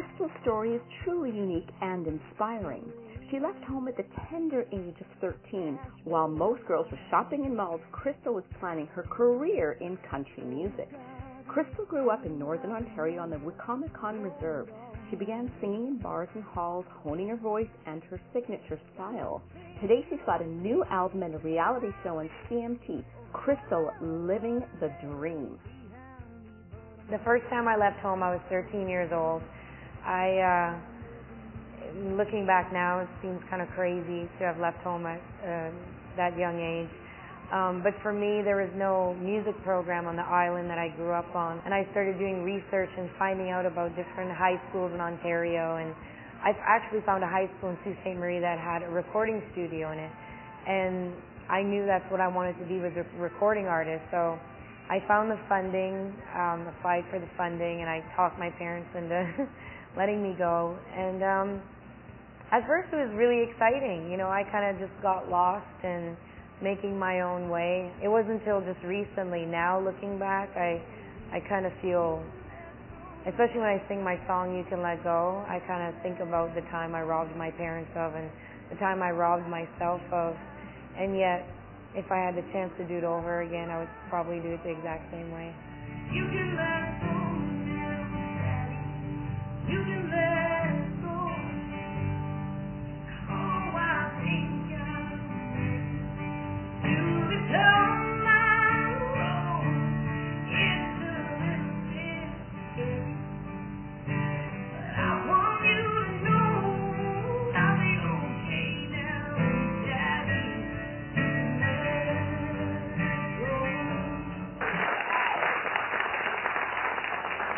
Crystal's story is truly unique and inspiring. She left home at the tender age of 13. While most girls were shopping in malls, Crystal was planning her career in country music. Crystal grew up in Northern Ontario on the Wicomico Reserve. She began singing in bars and halls, honing her voice and her signature style. Today she's got a new album and a reality show on CMT, Crystal Living the Dream. The first time I left home, I was 13 years old. Looking back now, it seems kind of crazy to have left home at that young age. But for me, there was no music program on the island that I grew up on. And I started doing research and finding out about different high schools in Ontario. And I actually found a high school in Sault Ste. Marie that had a recording studio in it. And I knew that's what I wanted to be, was a recording artist. So I found the funding, applied for the funding, and I talked my parents into letting me go. And at first it was really exciting. You know, I kind of just got lost and making my own way. It wasn't until just recently, now looking back, I kind of feel, especially when I sing my song, You Can Let Go, I kind of think about the time I robbed my parents of and the time I robbed myself of. And yet, if I had the chance to do it over again, I would probably do it the exact same way. You can let go now. You can let go. Oh, I think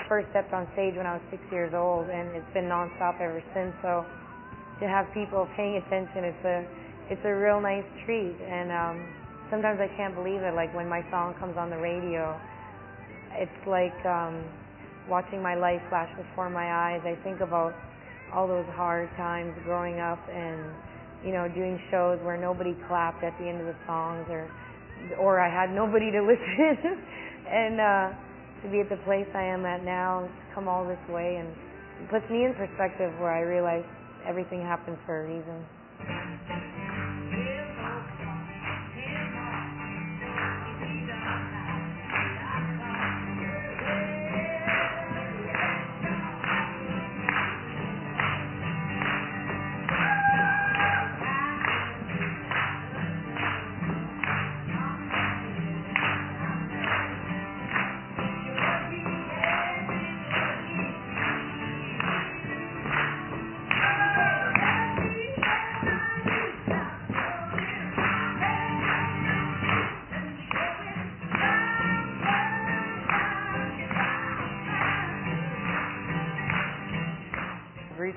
first stepped on stage when I was 6 years old, and it's been nonstop ever since. So to have people paying attention, it's a real nice treat. And sometimes I can't believe it. Like when my song comes on the radio, it's like watching my life flash before my eyes. I think about all those hard times growing up, and doing shows where nobody clapped at the end of the songs, or I had nobody to listen. And to be at the place I am at now, to come all this way, and it puts me in perspective where I realize everything happens for a reason.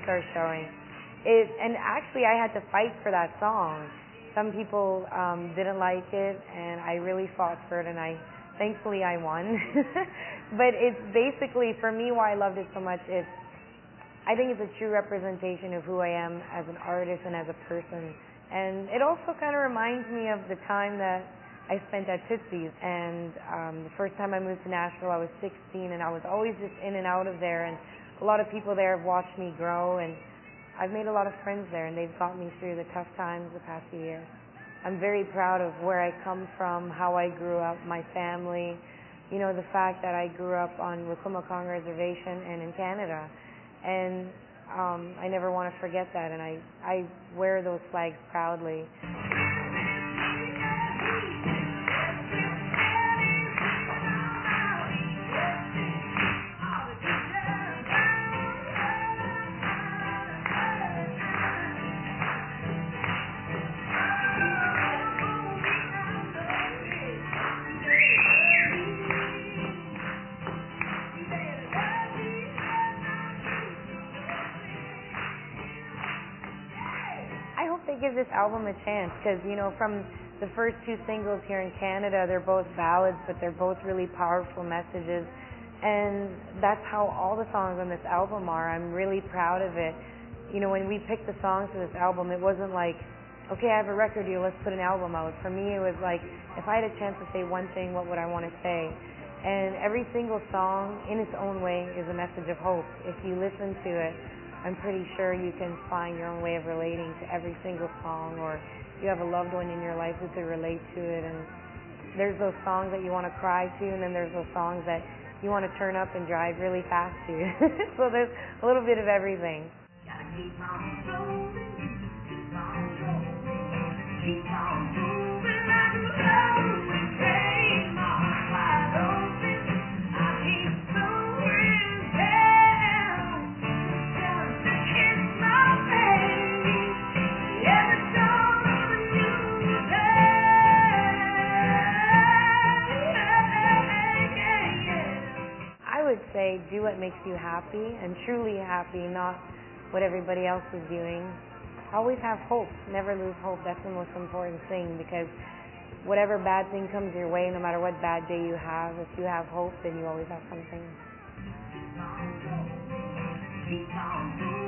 Are showing it, and actually I had to fight for that song. Some people didn't like it, and I really fought for it, and thankfully I won. But it's basically, for me, why I loved it so much, I think it's a true representation of who I am as an artist and as a person. And it also kind of reminds me of the time that I spent at Tootsie's. And the first time I moved to Nashville, I was 16, and I was always just in and out of there, and a lot of people there have watched me grow, and I've made a lot of friends there, and they've got me through the tough times the past few years. I'm very proud of where I come from, how I grew up, my family, the fact that I grew up on Wicomico Reservation and in Canada. And I never want to forget that, and I wear those flags proudly. Give this album a chance, because from the first two singles here in Canada, they're both ballads, but they're both really powerful messages, and that's how all the songs on this album are. I'm really proud of it. When we picked the songs for this album, it wasn't like, okay, I have a record deal, let's put an album out. For me, it was like, if I had a chance to say one thing, what would I want to say? And every single song, in its own way, is a message of hope. If you listen to it, I'm pretty sure you can find your own way of relating to every single song, or you have a loved one in your life who could relate to it. And there's those songs that you want to cry to, and then there's those songs that you want to turn up and drive really fast to. So there's a little bit of everything. Gotta keep on rolling, keep on rolling, keep on moving like a rolling train, my heart wide open. I keep going down, just to kiss my baby. Every dawn of a new day. I would say do what makes you happy and truly happy, not what everybody else is doing. Always have hope. Never lose hope. That's the most important thing, because whatever bad thing comes your way, no matter what bad day you have, if you have hope, then you always have something. Keep on